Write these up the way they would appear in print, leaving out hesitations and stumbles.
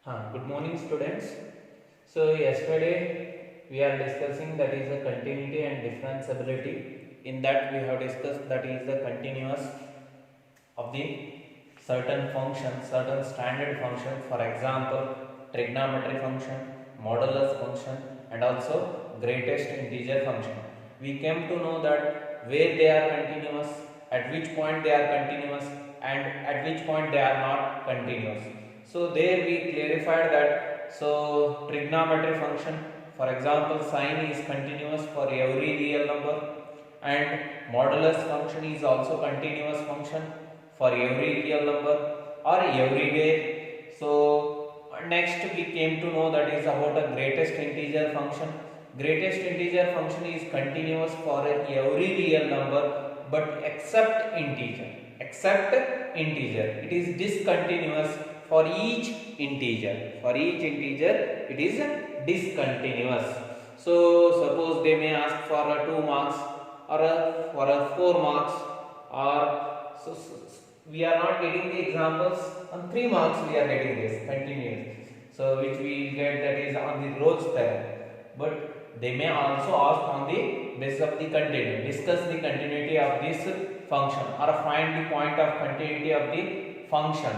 Good morning, students. So yesterday we are discussing that is the continuity and differentiability. In that we have discussed that is the continuous of the certain function, certain standard function. For example, trigonometry function, modulus function, and also greatest integer function. We came to know that where they are continuous, at which point they are continuous, and at which point they are not continuous. So there we clarified that trigonometry function, for example, sine is continuous for every real number, and modulus function is also continuous function for every real number or everywhere. So next we came to know that is about a greatest integer function. Greatest integer function is continuous for every real number but except integer. Except integer, it is discontinuous for each integer. For each integer, it is discontinuous. So suppose they may ask for a 2 marks or for a 4 marks, or we are not getting the examples on 3 marks. We are getting this continuous. So which we get that is on the Rolle's theorem. But they may also ask on the basis of the continuity. Discuss the continuity of this function or find the point of continuity of the function.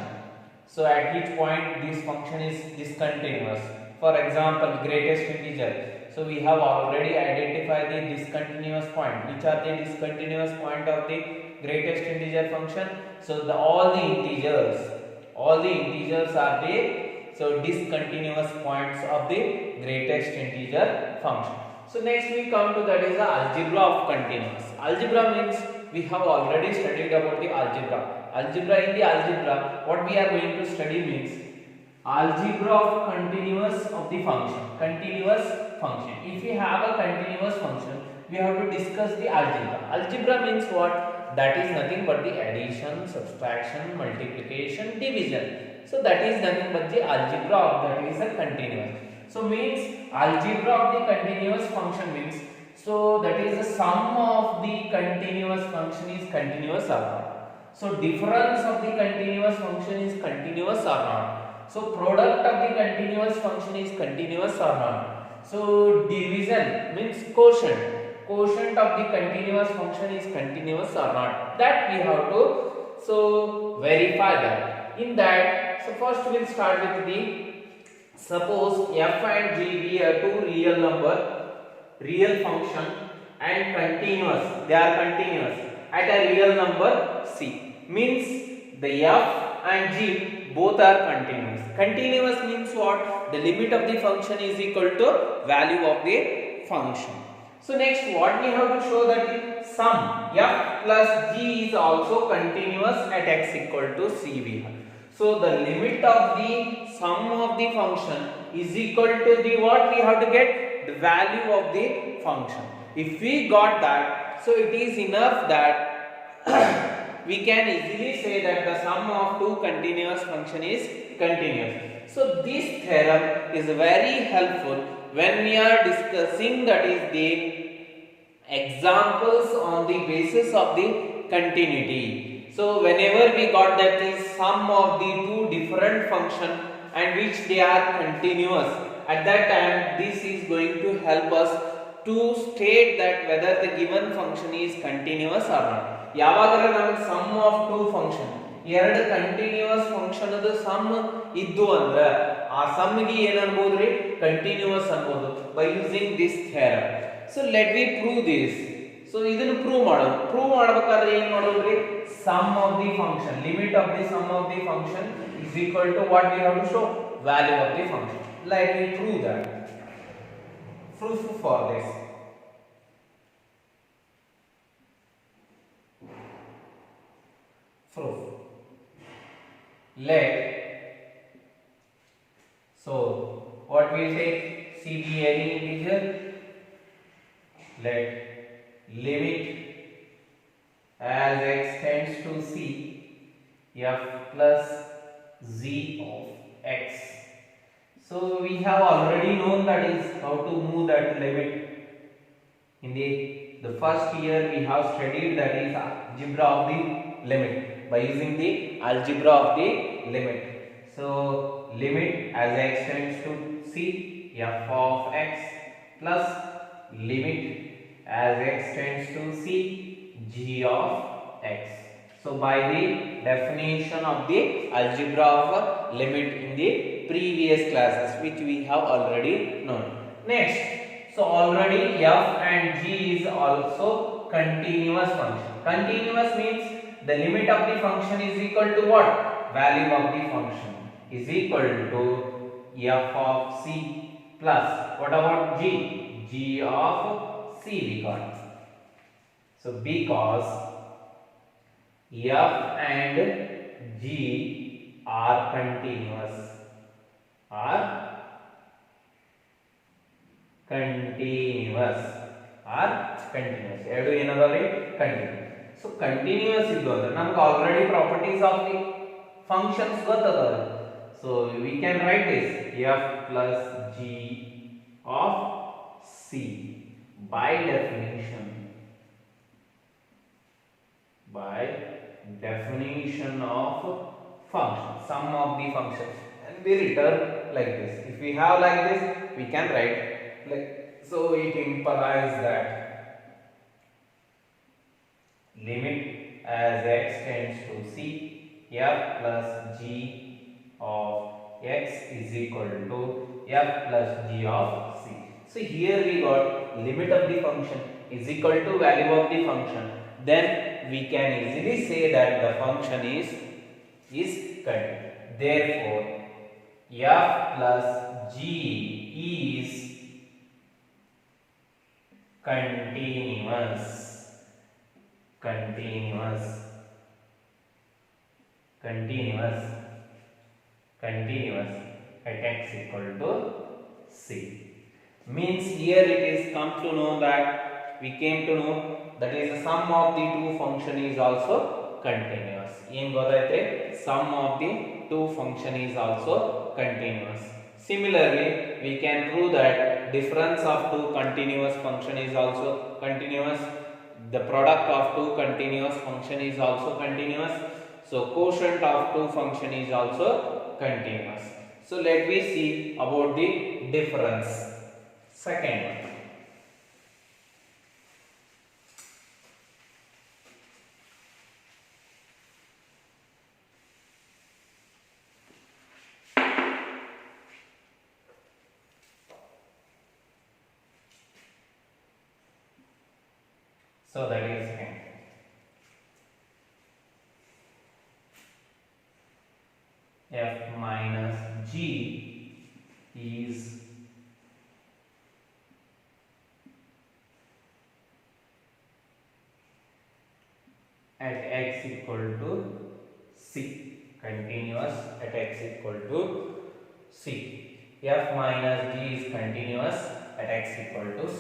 So at which point this function is discontinuous. For example, greatest integer. So we have already identified the discontinuous point. Which are the discontinuous point of the greatest integer function? So all the integers are the discontinuous points of the greatest integer function. So next we come to that is the algebra of continuous. Algebra means we have already studied about the algebra. In the algebra, what we are going to study means algebra of continuous of the function. Continuous function. If we have a continuous function, we have to discuss the algebra. Algebra means what? That is nothing but the addition, subtraction, multiplication, division. So that is nothing but the algebra of that is a continuous. So means algebra of the continuous function means that is the sum of the continuous function is continuous or not. So difference of the continuous function is continuous or not. So product of the continuous function is continuous or not. So division means quotient. Quotient of the continuous function is continuous or not. That we have to verify that. In that, first we will start with the suppose f and g be a two real function and continuous. They are continuous at a real number c. Means the f and g both are continuous. Continuous means what? The limit of the function is equal to value of the function. So next what we have to show that the sum f plus g is also continuous at x equal to c we have. So the limit of the sum of the function is equal to the what we have to get? The value of the function. If we got that, so it is enough that we can easily say that the sum of two continuous function is continuous. So this theorem is very helpful when we are discussing that is the examples on the basis of the continuity. So whenever we got that is sum of the two different function and which they are continuous, at that time this is going to help us to state that whether the given function is continuous or not. ಯಾವಾಗರ ನಮಗೆ sum of two function ಎರಡು continuous function ಅದು sum ಇದ್ದು ಅಂದ್ರೆ ಆ sum ಗೆ ಏನು ಅನ್ಬೋದ್ರಿ continuous ಅನ್ಬೋದು by using this theorem. So let we prove this. So ಇದನ್ನು ಪ್ರೂವ್ ಮಾಡಬೇಕಾದ್ರೆ ಏನು ಮಾಡೋದ್ರಿ sum of the function limit of the sum of the function is equal to what we have to show value of the function. Let we prove that. Proof for this. Proof. Let what we will take c be any integer. Let limit as x tends to c f plus z of x. So we have already known that is how to move that limit. In the first year we have studied that is algebra of the limit by using the algebra of the limit. So limit as x tends to c, f of x plus limit as x tends to c, g of x. So by the definition of the algebra of limit in the previous classes which we have already known. Next, so already f and g is also continuous function. Continuous means the limit of the function is equal to what? Value of the function is equal to f of c plus what about g? G of c we got. So because f and g are continuous, are continuous. ಎರಡು ಏನದಾವ್ರಿ continuous. So continuous ಇದ್ದು ಅಂದ್ರೆ ನಮಗೆ already properties of the functions ಗೊತ್ತದಾವ. So we can write this f plus g of c by definition of function, sum of the functions, and we return like this. If we have like this, we can write like so. It implies that limit as x tends to c, f plus g of x is equal to f plus g of c. So here we got limit of the function is equal to value of the function. Then we can easily say that the function is continuous. Therefore, f plus g is continuous at x equal to c. Means here it is come to know that we came to know that is the sum of the two function is also continuous. Em godaithe sum of the two function is also continuous. Similarly, we can prove that difference of two continuous function is also continuous. The product of two continuous function is also continuous. So quotient of two function is also continuous. So let me see about the difference. Second one. So that is f minus g is at x equal to c, continuous at x equal to c. F minus g is continuous at x equal to c.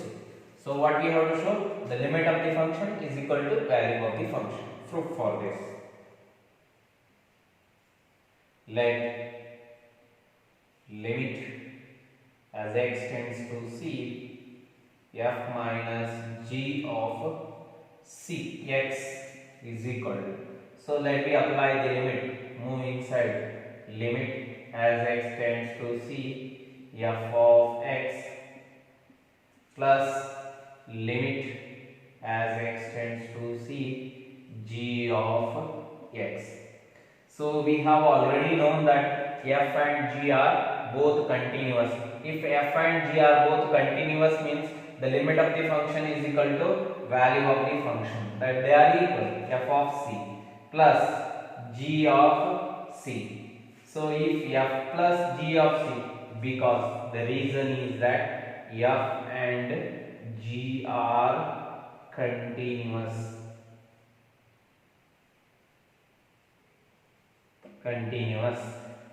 So what we have to show? The limit of the function is equal to value of the function. Proof for this. Let limit as x tends to c, f minus g of c x is equal to. So let me apply the limit. Move inside. Limit as x tends to c, f of x plus limit as x tends to c, g of x. So we have already known that f and g are both continuous. If f and g are both continuous means the limit of the function is equal to value of the function, that they are equal, f of c plus g of c. So if f plus g of c, because the reason is that f and g are continuous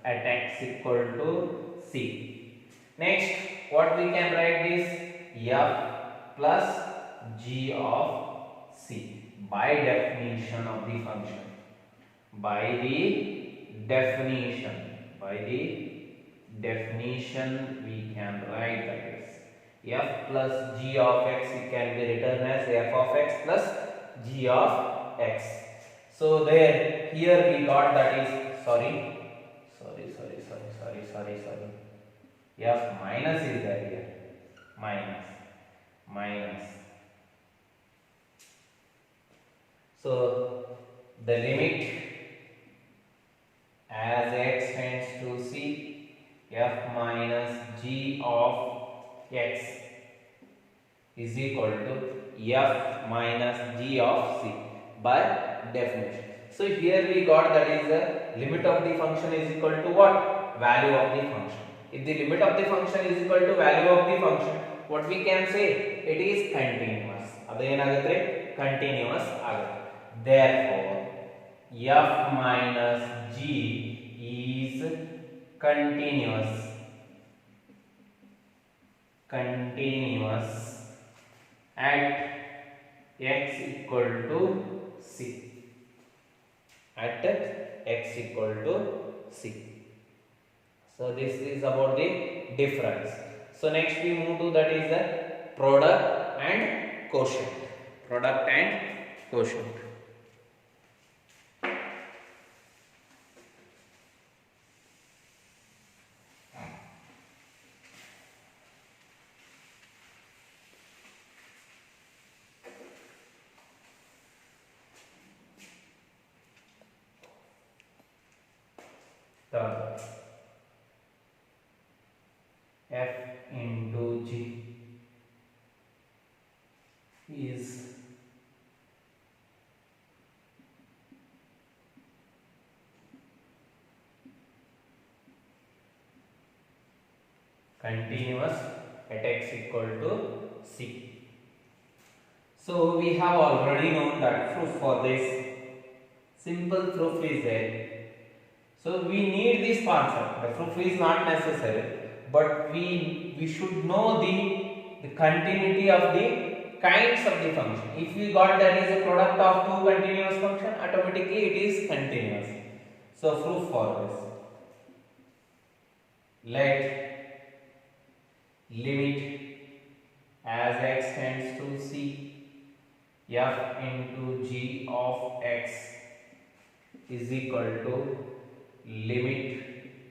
at x equal to c. Next, what we can write this f plus g of c by definition of the function. By the definition we can write that is f plus g of x can be written as f of x plus g of x. So there here we got that is sorry sorry. F minus is there here. Minus. So the limit as x tends to c, f minus g of x is equal to f minus g of c by definition. So here we got that is the limit of the function is equal to what? Value of the function. If the limit of the function is equal to value of the function, what we can say? It is continuous. ಅದು ಏನಾಗುತ್ತೆ? Continuous ಆಗುತ್ತೆ. Therefore, f minus g is continuous at x equal to c. At x equal to c. So this is about the difference. So next we move to that is the product and quotient. Product and quotient. Third, f into g is continuous at x equal to c. So we have already known that proof for this. Simple proof is there. So we need this concept. The proof is not necessary, but we should know the continuity of the kinds of the function. If we got that is a product of two continuous function, automatically it is continuous. So proof for this. Let limit as x tends to c, f into g of x is equal to limit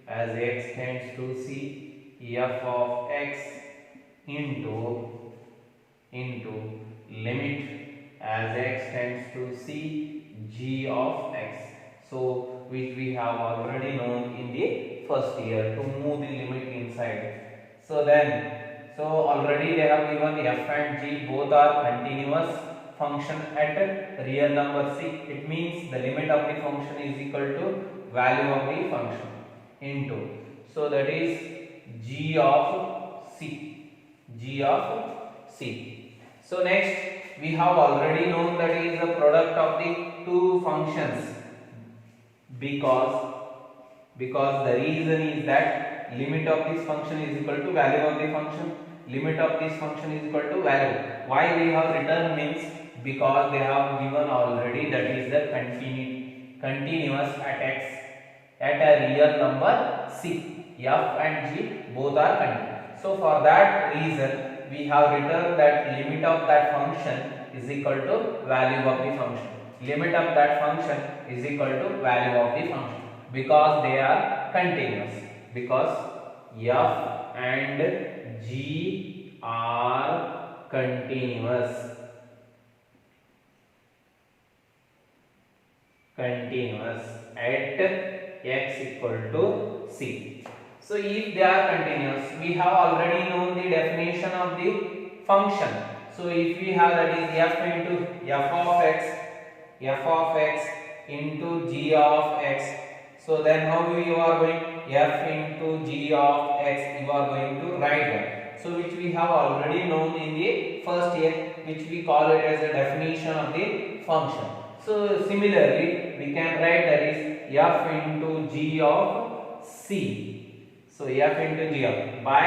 as x tends to c, f of x into limit as x tends to c, g of x. So which we have already known in the first year to move the limit inside. So already they have given f and g both are continuous function at real number c. It means the limit of the function is equal to value of the function into, so that is g of c. So next we have already known that is the product of the two functions, because the reason is that limit of this function is equal to value of the function. Limit of this function is equal to value. Why we have written means because they have given already that is the continuous at x at a real number c. F and g both are continuous. So for that reason we have written that limit of that function is equal to value of the function. Limit of that function is equal to value of the function because they are continuous. Because f and g are continuous at x equal to c. So if they are continuous, we have already known the definition of the function. So if we have that is f into f of x into g of x, so then how you are going f into g of x you are going to write that. So which we have already known in the first year, which we call it as a definition of the function. So similarly we can write that is f into g of c. So f into g of by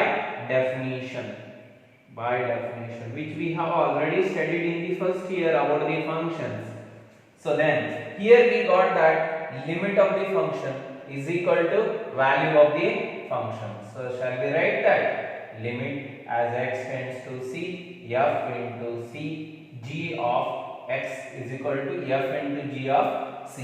definition, which we have already studied in the first year about the functions. So then here we got that limit of the function is equal to value of the function. So shall we write that limit as x tends to c, f into c, g of x is equal to f into g of c.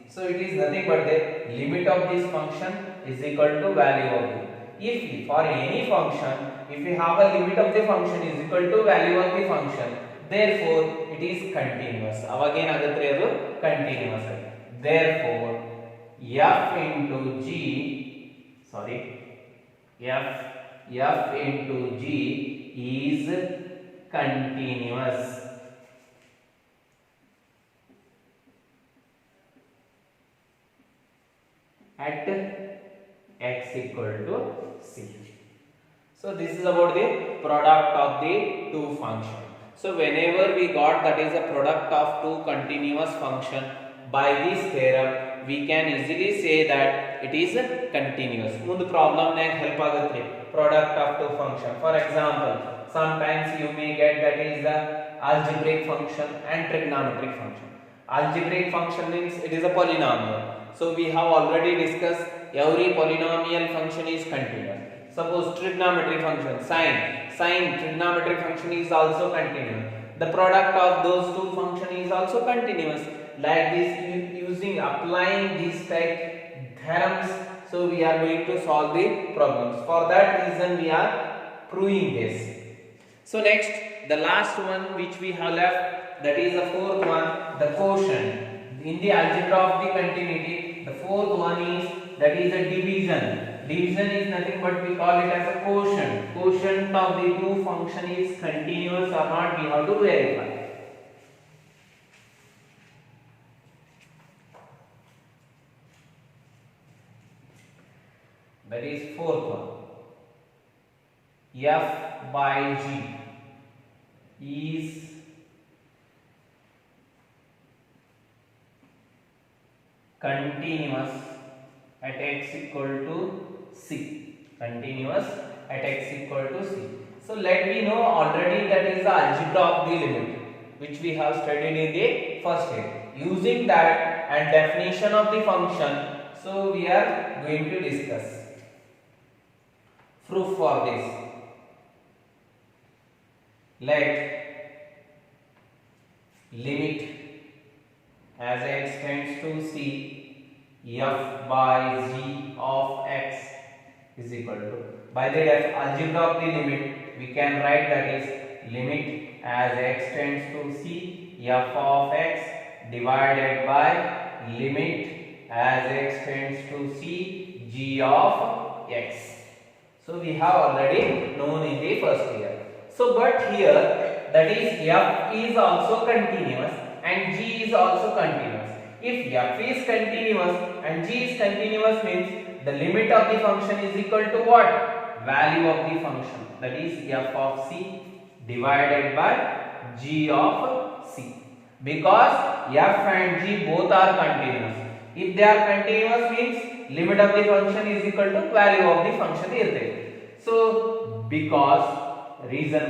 So it is nothing but the limit of this function is equal to value of the. If for any function, if we have a limit of the function is equal to value of the function, therefore it is continuous. Avagén agatre adu continuous. Therefore f into g, sorry, f into g is continuous at x equal to c. So this is about the product of the two functions. So whenever we got that is a product of two continuous function, by this theorem we can easily say that it is continuous. Mundu problem nag help agutte product of two function. For example, sometimes you may get that is the algebraic function and trigonometric function. Algebraic function means it is a polynomial. So we have already discussed every polynomial function is continuous. Suppose trigonometric function sine trigonometric function is also continuous. The product of those two function is also continuous. Like this, using applying these type theorems, so we are going to solve the problems. For that reason we are proving this. So next, the last one which we have left, that is the fourth one, the quotient. In the algebra of the continuity, the fourth one is that is a division. Division is nothing but we call it as a quotient. Quotient of the two function is continuous or not, we have to verify. That is fourth one. F by G is continuous at x equal to c. Continuous at x equal to c. So let me know already that is the algebra of the limit which we have studied in the first year. Using that and definition of the function, so we are going to discuss proof for this. Let limit as x tends to c, f by g of x is equal to, by the algebra of the limit we can write that is limit as x tends to c, f of x divided by limit as x tends to c, g of x. So we have already known in the first year. So but here that is f is also continuous and g is also continuous. If f is continuous and g is continuous means the limit of the function is equal to what? Value of the function, that is f of c divided by g of c. Because f and g both are continuous. If they are continuous means limit of the function is equal to value of the function irrate. So because reason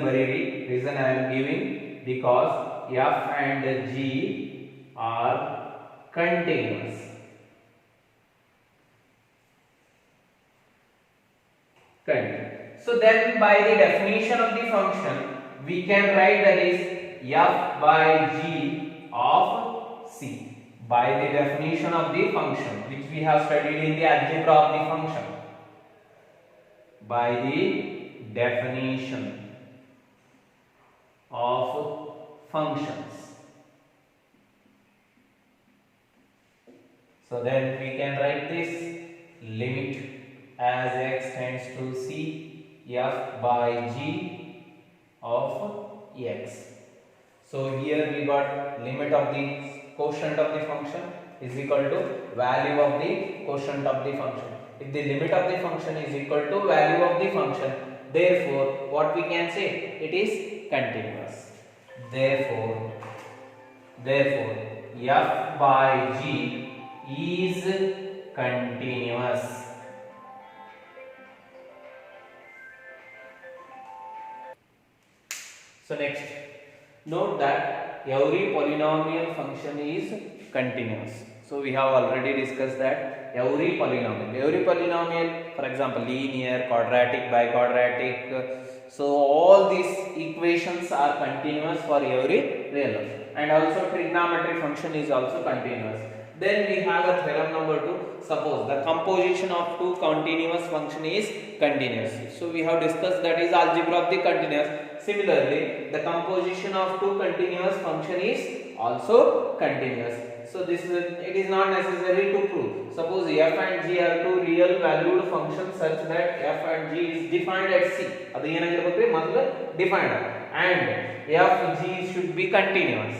I am giving, because f and g are continuous. So then by the definition of the function we can write that is f by g of c. By the definition of the function which we have studied in the algebra of the function. By the definition of functions. So then we can write this limit as x tends to c, f by g of x. So here we got limit of the quotient of the function is equal to value of the quotient of the function. If the limit of the function is equal to value of the function, therefore what we can say, it is continuous. Therefore f by g is continuous. So next, note that every polynomial function is continuous. So we have already discussed that every polynomial, for example linear, quadratic, biquadratic, so all these equations are continuous for every real number, and also trigonometric function is also continuous. Then we have a theorem number 2. Suppose the composition of two continuous function is continuous. So we have discussed that is algebra of the continuous. Similarly, the composition of two continuous function is also continuous. So this is it is not necessary to prove. Suppose f and g are two real valued functions such that f and g is defined at c. ಅದು ಏನಾಗಿರಬೇಕು ಮೊದಲು defined and f g should be continuous.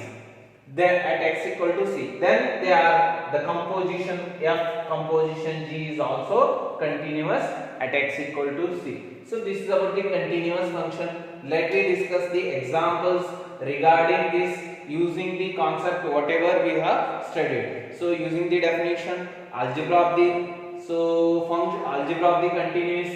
Then at x equal to c, then they are the composition f composition g is also continuous at x equal to c. So this is about the continuous function. Let me discuss the examples regarding this using the concept whatever we have studied. So using the definition, algebra of the algebra of the continuous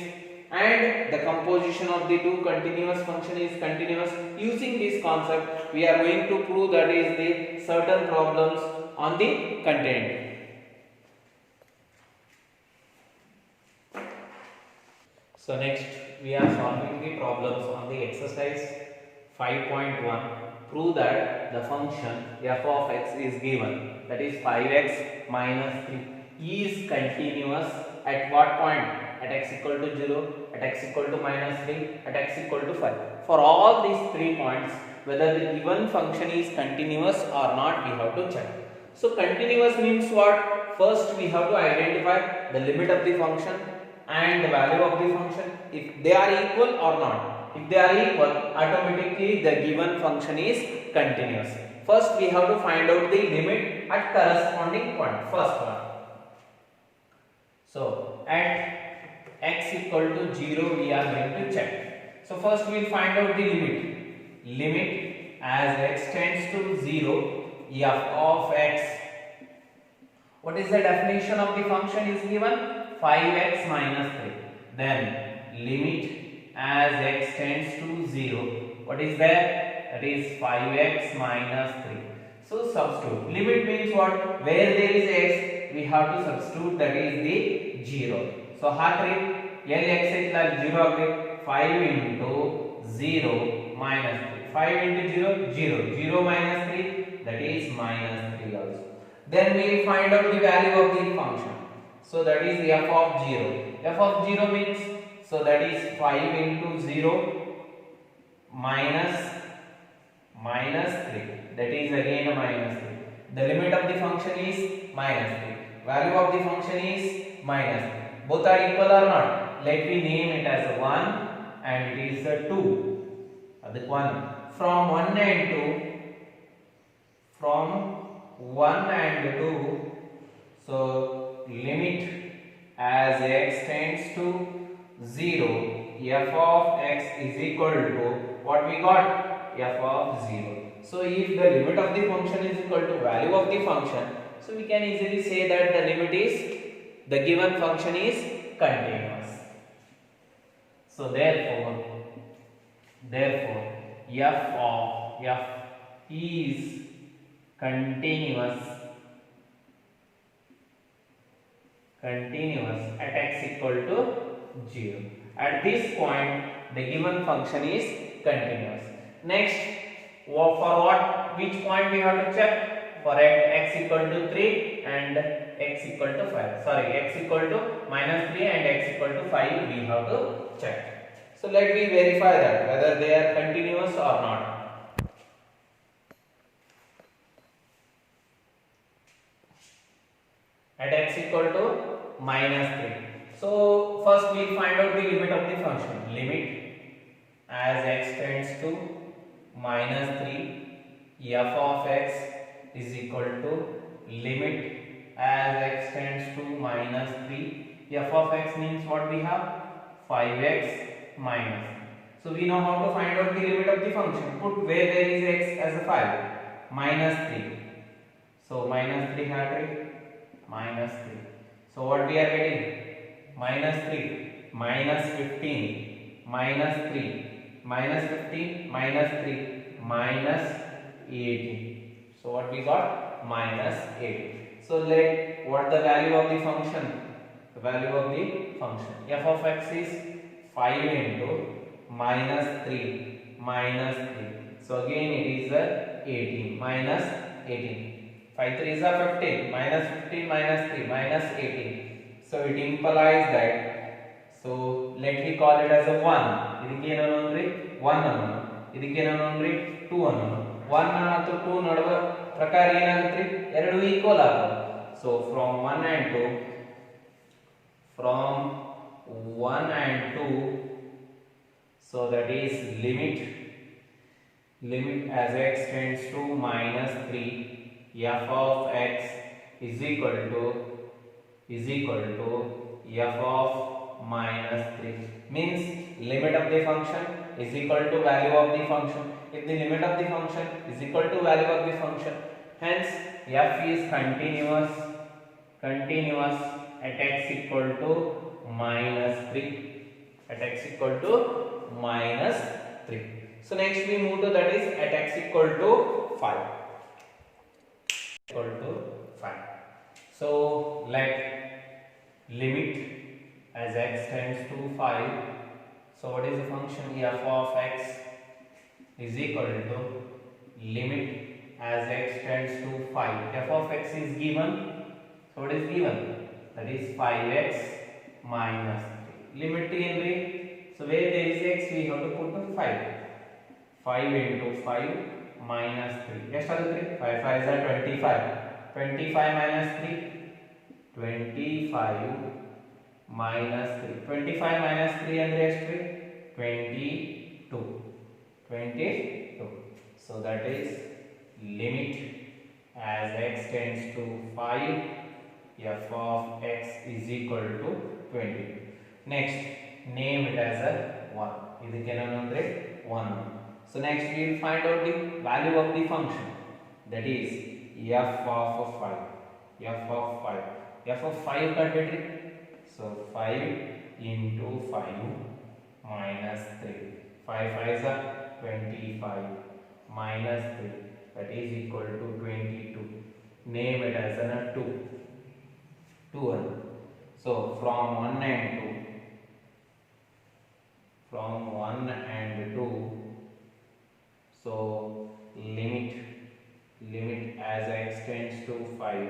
and the composition of the two continuous function is continuous. Using this concept, we are going to prove that is the certain problems on the content. So next we are solving the problems on the exercise 5.1. Prove that the function f of x is given, that is 5x minus 3 is continuous at what point? At x equal to 0, at x equal to minus 3, at x equal to 5. For all these 3 points, whether the given function is continuous or not, we have to check. So continuous means what? First we have to identify the limit of the function and the value of the function, if they are equal or not. If they are equal, automatically the given function is continuous. First we have to find out the limit at corresponding point, first one. So at x equal to 0 we are going to check. So first we will find out the limit. Limit as x tends to 0 f of x. What is the definition of the function is given? 5x minus 3. Then limit as x tends to 0. What is there? That is 5x minus 3. So substitute. Limit means what? Where there is x, we have to substitute, that is the 0. So ಹಾಕ್ರಿ ಎಲ್ಲಿ x ಐತಲ್ಲ 0 ಆಗ್ರಿ 5 into 0 minus 3. 5 into 0 0. 0 minus 3, that is minus 3 also. Then we will find out the value of the function. So that is f of 0. F of 0 means, so that is 5 into 0 minus 3. That is again a minus 3. The limit of the function is minus 3. Value of the function is minus 3. Both are equal or not? Let me name it as a 1 and it is a 2. That 1. From 1 and 2. So limit as x tends to 0, f of x is equal to what we got? F of 0. So if the limit of the function is equal to value of the function, so we can easily say that the limit is, the given function is continuous. So therefore f of f is continuous at x equal to 0. At this point the given function is continuous. Next, for what, which point we have to check? For x equal to 3 and x equal to 5. Sorry, x equal to minus 3 and x equal to 5 we have to check. So let me verify that whether they are continuous or not. At x equal to minus 3. So first we will find out the limit of the function. Limit as x tends to minus 3, f of x is equal to limit as x tends to minus 3. F of x means what we have? 5x minus. So we know how to find out the limit of the function. Put where there is x as a 5. Minus 3. So minus 3 hatred. Minus 3. So what we are getting? Minus 3. Minus 15. Minus 3. Minus 15. Minus 3. Minus 18. So what we got? Minus 18. So let what the value of the function? The value of the function f of x is 5 into minus 3 minus 3. So again it is 18 minus 18. 5 3 is 15, minus 15 minus 3 minus 18. So it implies that, so let me call it as a 1. ಇದಕ್ಕೆ ಏನು ಅನ್ನೋದ್ರಿ 1 ಅನ್ನೋಣ, ಇದಕ್ಕೆ ಏನು ಅನ್ನೋದ್ರಿ 2 ಅನ್ನೋಣ. 1 ಮತ್ತು 2 ನಡುವ ಪ್ರಕಾರ ಏನಾಗುತ್ತೆ, ಎರಡು equal ಆಗುತ್ತೆ. So from 1 and 2, from 1 and 2, so that is limit as x tends to minus 3, f of x is equal to f of minus 3, means limit of the function is equal to value of the function. If the limit of the function is equal to value of the function, hence f is continuous at x equal to minus 3, at x equal to minus 3. So next we move to that is at x equal to 5. So let limit as x tends to 5. So what is the function? F of x is equal to limit as x tends to 5. F of x is given. So what is given? That is 5x minus 3. Limit in way. So where there is x, we have to put the 5. 5 into 5 minus 3. Yes, 5 5 is 25. 25 minus 3. 25 minus 3. 25 minus 3 and rest 22. 22. So that is limit as x tends to 5. F of x is equal to 22. Next, name it as a 1. ಇದಕ್ಕೆ ಏನು ಅಂದ್ರೆ 1. So next we will find out the value of the function, that is f of 5. F of 5. F of 5 ಕಂಡುಹಿಡಿರಿ. So 5 into 5 minus 3. 5 5 is 25 minus 3, that is equal to 22. Name it as a 2. 2 1. So from 1 and 2. From 1 and 2. So limit as x tends to 5,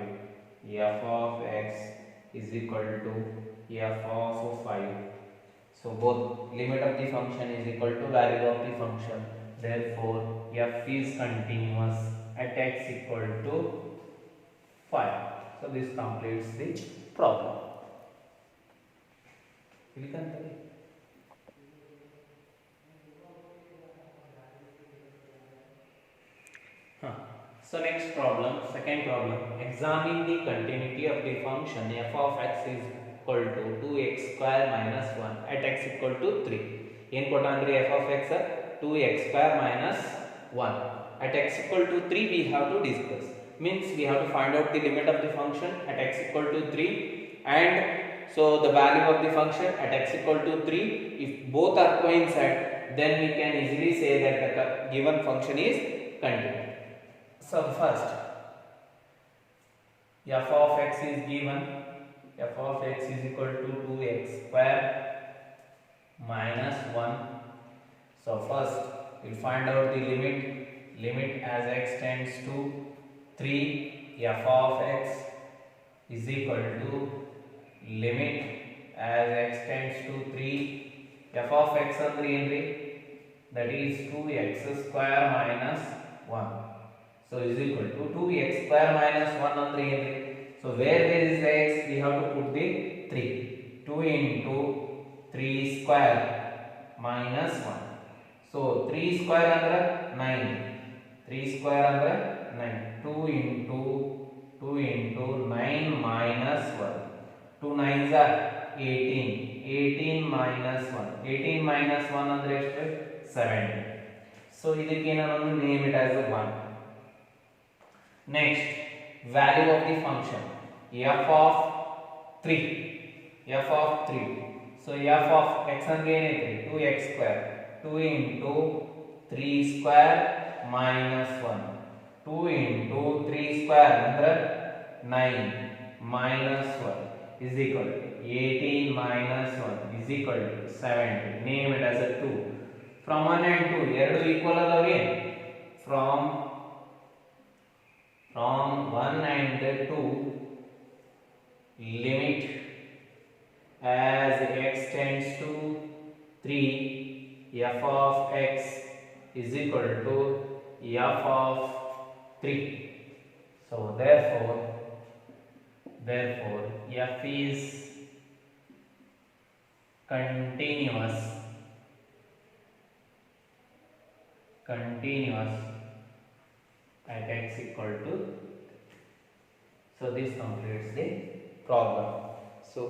f of x is equal to f of 5. So both limit of the function is equal to value of the function. Therefore f is continuous at x equal to 5. So this completes the problem. So next problem, second problem. Examine the continuity of the function f of x is equal to 2x square minus 1 at x equal to 3. In ಕೊಟ್ಟಾನ್ರಿ f of x 2x square minus 1 at x equal to 3 we have to discuss. Means we have to find out the limit of the function at x equal to 3 and so the value of the function at x equal to 3. If both are coincide, then we can easily say that the given function is continuous. So first, f of x is given. F of x is equal to 2x square minus 1. So first we'll find out the limit as x tends to 3. F of x is equal to limit as x tends to 3. F of x ಅಂದ್ರೆ ಏನ್ರಿ, that is 2x square minus 1. So is equal to 2x square minus 1 andre ಏನ್ರಿ. So where there is x, we have to put the 3. 2 into 3 square minus 1. So 3 square andre 9. 3 square andre 9. 2 into 9 minus 1. 2 9s are 18. 18 minus 1. 18 minus 1 andre ಎಷ್ಟು 17. So ಇದಕ್ಕೆ ನಾನು name it as a 1. Next, value of the function f of 3. F of 3. So f of x ಅಂದ್ರೆ ಏನೈತೆ 2x square. 2 into 3 square minus 1. 2 into 3 square ಅಂದ್ರೆ 9 minus 1 is equal to 18 minus 1 is equal to 70. Name it as a 2. From 1 and 2 ಎರಡು equal ಅದಾವೆ. From from 1 and 2 limit as x tends to 3, f of x is equal to f of 3. So therefore f is continuous at x equal to. So this completes the problem. So